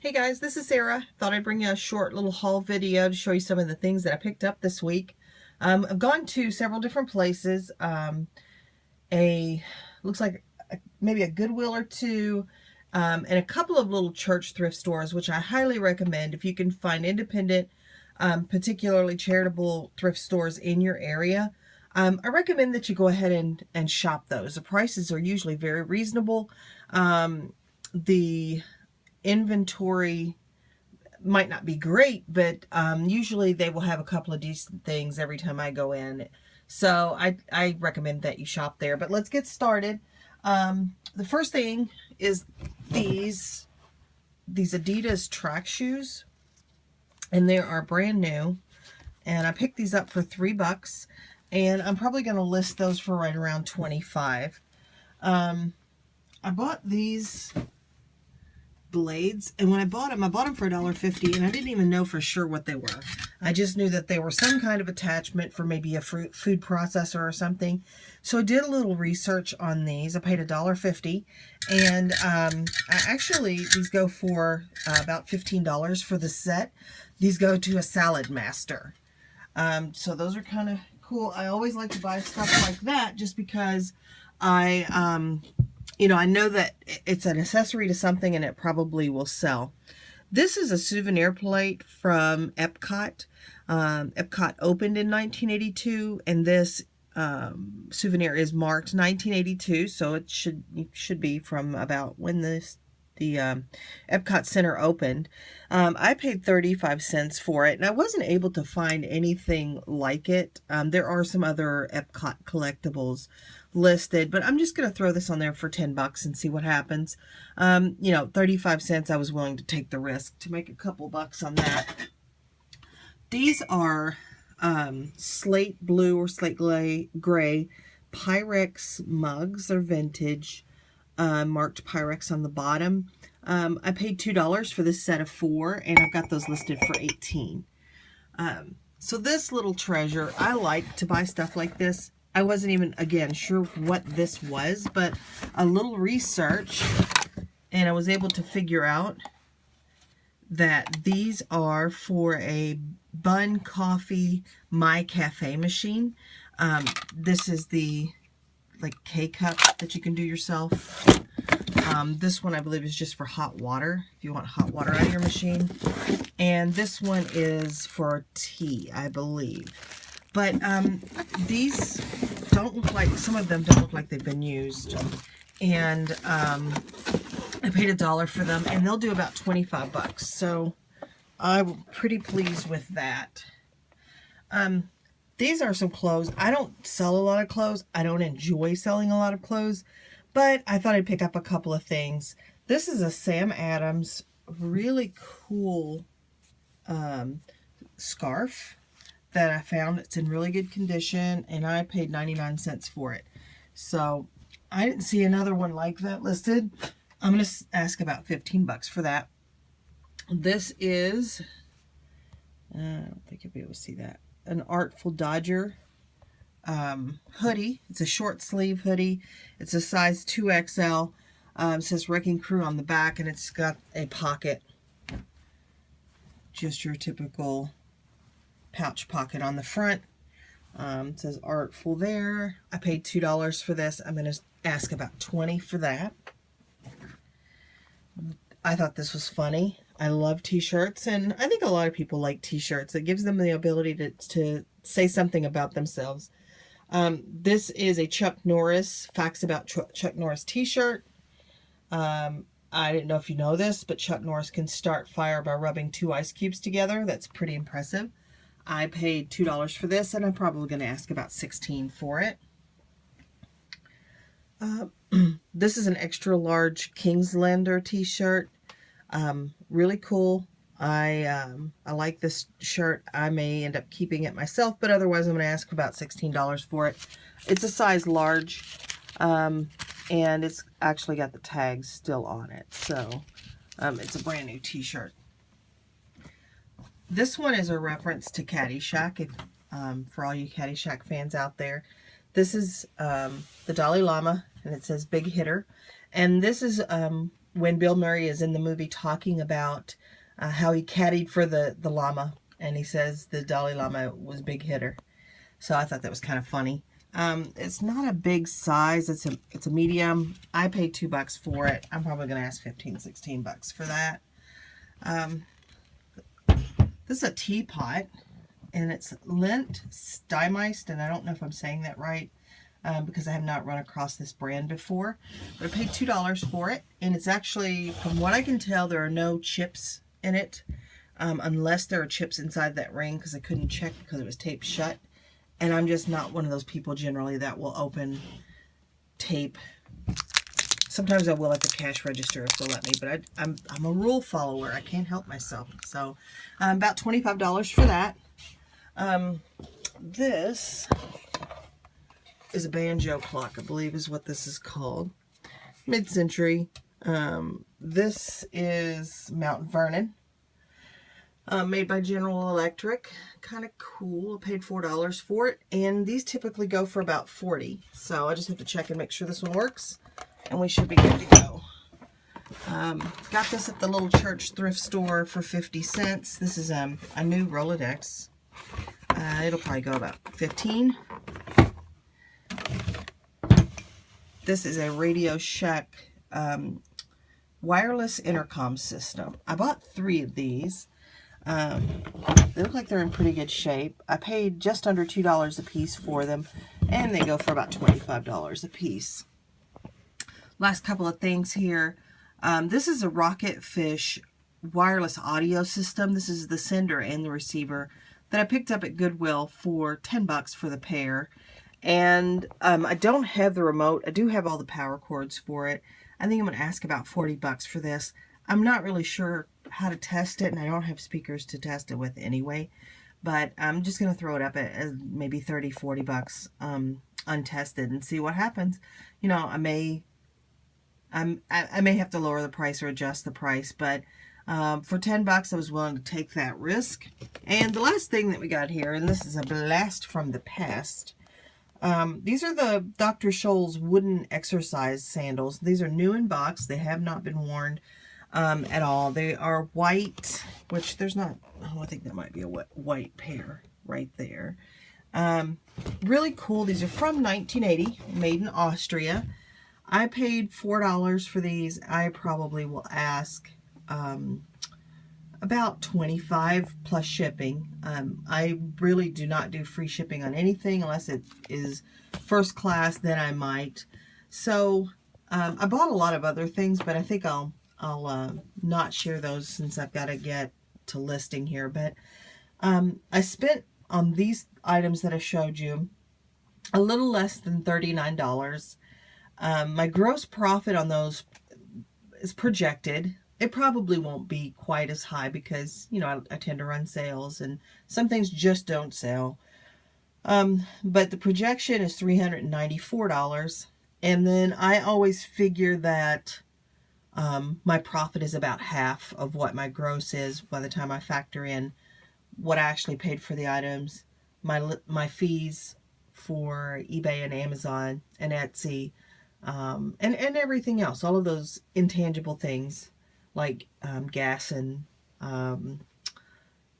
Hey guys, this is Sarah. Thought I'd bring you a short little haul video to show you some of the things that I picked up this week. I've gone to several different places. Looks like maybe a Goodwill or two, and a couple of little church thrift stores, which I highly recommend if you can find independent, particularly charitable thrift stores in your area. I recommend that you go ahead and shop those. The prices are usually very reasonable. The inventory might not be great, but usually they will have a couple of decent things every time I go in. So I recommend that you shop there. But let's get started. The first thing is these Adidas track shoes, and they are brand new. And I picked these up for $3, and I'm probably going to list those for right around $25. I bought these blades, and when I bought them for $1.50, and I didn't even know for sure what they were. I just knew that they were some kind of attachment for maybe a food processor or something. So I did a little research on these. I paid $1.50, and these go for about $15 for the set. These go to a Salad Master. So those are kind of cool. I always like to buy stuff like that just because I know that it's an accessory to something and it probably will sell. This is a souvenir plate from Epcot. Epcot opened in 1982, and this souvenir is marked 1982, so it should be from about when the Epcot Center opened. I paid 35 cents for it, and I wasn't able to find anything like it. There are some other Epcot collectibles listed, but I'm just going to throw this on there for $10 and see what happens. 35 cents, I was willing to take the risk to make a couple bucks on that. These are slate blue or slate gray Pyrex mugs. They're vintage, marked Pyrex on the bottom. I paid $2 for this set of 4, and I've got those listed for $18. So this little treasure, I like to buy stuff like this. I wasn't even, again, sure what this was, but a little research, and I was able to figure out that these are for a Bun Coffee My Cafe machine. This is the K-cup that you can do yourself. This one I believe is just for hot water, if you want hot water out of your machine. And this one is for tea, I believe. But these don't look like, some of them don't look like they've been used. And I paid $1 for them, and they'll do about 25 bucks. So I'm pretty pleased with that. These are some clothes. I don't sell a lot of clothes. I don't enjoy selling a lot of clothes, but I thought I'd pick up a couple of things. This is a Sam Adams really cool scarf that I found. It's in really good condition, and I paid 99 cents for it. So I didn't see another one like that listed. I'm going to ask about 15 bucks for that. This is, I don't think you'll be able to see that, an Artful Dodger hoodie. It's a short sleeve hoodie. It's a size 2XL. It says Wrecking Crew on the back, and it's got a pocket. Just your typical pouch pocket on the front. It says Artful there. I paid $2 for this. I'm going to ask about 20 for that. I thought this was funny. I love t-shirts, and I think a lot of people like t-shirts. It gives them the ability to say something about themselves. This is a Chuck Norris, Facts About Chuck Norris t-shirt. I didn't know if you know this, but Chuck Norris can start fire by rubbing 2 ice cubes together. That's pretty impressive. I paid $2 for this, and I'm probably going to ask about 16 for it. This is an extra large Kingslander t-shirt. Really cool. I like this shirt. I may end up keeping it myself, but otherwise I'm going to ask about $16 for it. It's a size large, and it's actually got the tags still on it. So it's a brand new t-shirt. This one is a reference to Caddyshack, for all you Caddyshack fans out there. This is the Dalai Lama, and it says Big Hitter. And this is when Bill Murray is in the movie talking about how he caddied for the Lama, and he says the Dalai Lama was a big hitter. So I thought that was kind of funny. It's not a big size. It's a medium. I paid $2 for it. I'm probably going to ask $15-16 for that. This is a teapot, and it's Lint Stymiced, and I don't know if I'm saying that right because I have not run across this brand before. But I paid $2 for it, and it's actually, from what I can tell, there are no chips in it, unless there are chips inside that ring, because I couldn't check because it was taped shut. And I'm just not one of those people generally that will open tape. Sometimes I will at the cash register if they'll let me, but I'm a rule follower. I can't help myself. So about $25 for that. This is a banjo clock, I believe is what this is called. Mid-century. This is Mount Vernon. Made by General Electric. Kind of cool. I paid $4 for it, and these typically go for about $40. So I just have to check and make sure this one works, and we should be good to go. Got this at the little church thrift store for 50 cents. This is a new Rolodex. It'll probably go about 15. This is a Radio Shack wireless intercom system. I bought 3 of these. They look like they're in pretty good shape. I paid just under $2 a piece for them, and they go for about $25 a piece. Last couple of things here. This is a Rocketfish wireless audio system. This is the sender and the receiver that I picked up at Goodwill for $10 for the pair. And I don't have the remote. I do have all the power cords for it. I think I'm going to ask about $40 for this. I'm not really sure how to test it, and I don't have speakers to test it with anyway. But I'm just going to throw it up at maybe $30-40 untested and see what happens. You know, I may have to lower the price or adjust the price, but for $10 I was willing to take that risk. And the last thing that we got here, and this is a blast from the past. These are the Dr. Scholl's wooden exercise sandals. These are new in box. They have not been worn at all. They are white, which there's not, oh, I think that might be a white pair right there. Really cool. These are from 1980, made in Austria. I paid $4 for these. I probably will ask about $25 plus shipping. I really do not do free shipping on anything unless it is first class, then I might. So I bought a lot of other things, but I think I'll not share those since I've got to get to listing here. But I spent on these items that I showed you a little less than $39. My gross profit on those is projected. It probably won't be quite as high because, you know, I tend to run sales and some things just don't sell. But the projection is $394. And then I always figure that my profit is about half of what my gross is by the time I factor in what I actually paid for the items, my fees for eBay and Amazon and Etsy, and everything else, all of those intangible things like gas and,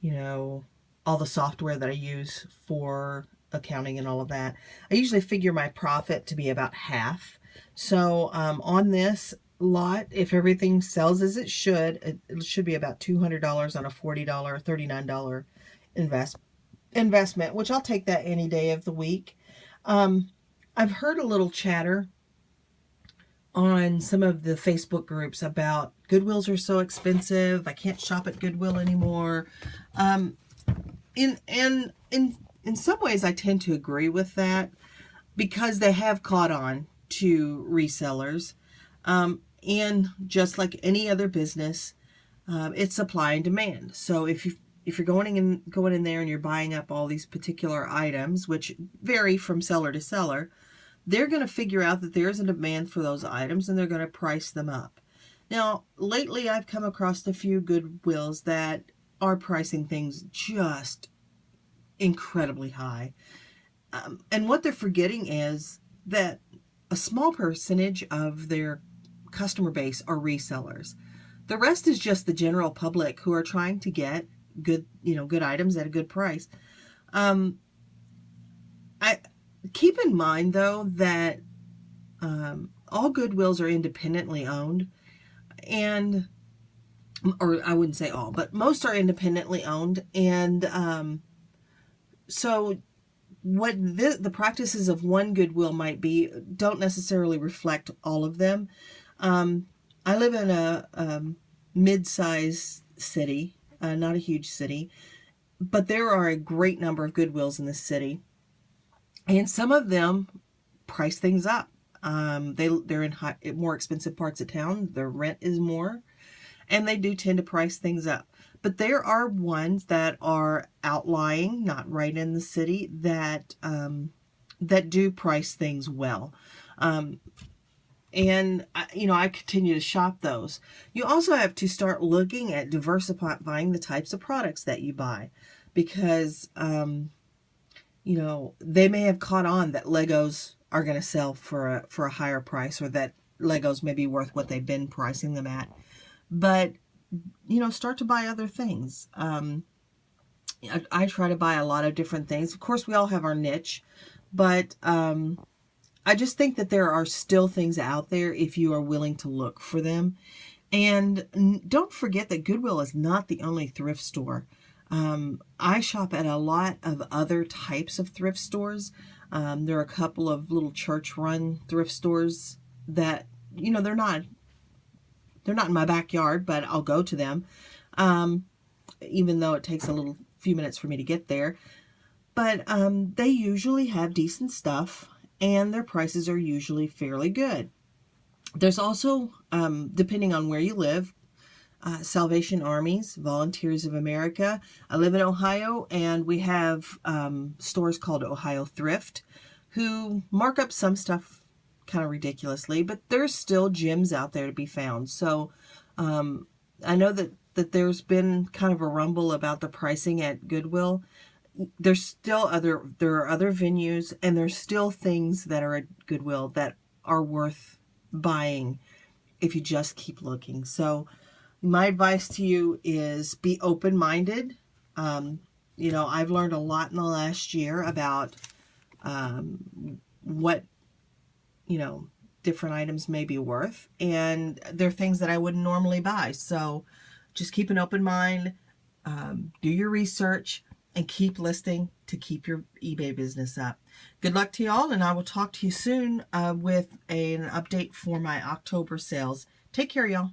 you know, all the software that I use for accounting and all of that. I usually figure my profit to be about half. So on this lot, if everything sells as it should be about $200 on a $40 or $39 investment, which I'll take that any day of the week. I've heard a little chatter on some of the Facebook groups about Goodwills are so expensive. I can't shop at Goodwill anymore. In some ways, I tend to agree with that because they have caught on to resellers. And just like any other business, it's supply and demand. So if you're going in there and you're buying up all these particular items, which vary from seller to seller, they're going to figure out that there's a demand for those items and they're going to price them up. Now, lately I've come across a few Goodwills that are pricing things just incredibly high. And what they're forgetting is that a small percentage of their customer base are resellers. The rest is just the general public who are trying to get good, good items at a good price. I keep in mind though that all Goodwills are independently owned, and or I wouldn't say all, but most are independently owned, and so what the practices of one Goodwill might be don't necessarily reflect all of them. I live in a mid-sized city, not a huge city, but there are a great number of Goodwills in the city, and some of them price things up. They're in more expensive parts of town. Their rent is more, and they do tend to price things up. But there are ones that are outlying, not right in the city, that that do price things well. And I continue to shop those. You also have to start looking at diversifying the types of products that you buy, because they may have caught on that Legos are going to sell for a higher price, or that Legos may be worth what they've been pricing them at. But start to buy other things. I try to buy a lot of different things. Of course, we all have our niche, but I just think that there are still things out there if you are willing to look for them. And don't forget that Goodwill is not the only thrift store. I shop at a lot of other types of thrift stores. There are a couple of little church-run thrift stores that, they're not in my backyard, but I'll go to them, even though it takes a few minutes for me to get there. But they usually have decent stuff, and their prices are usually fairly good. There's also, depending on where you live, Salvation Armies, Volunteers of America. I live in Ohio, and we have stores called Ohio Thrift, who mark up some stuff kind of ridiculously, but there's still gems out there to be found. So I know that there's been kind of a rumble about the pricing at Goodwill. There are other venues, and there's still things that are at Goodwill that are worth buying if you just keep looking. So my advice to you is be open-minded. I've learned a lot in the last year about what different items may be worth, and they're things that I wouldn't normally buy. So just keep an open mind, do your research, and keep listing to keep your eBay business up. Good luck to y'all, and I will talk to you soon with an update for my October sales. Take care, y'all.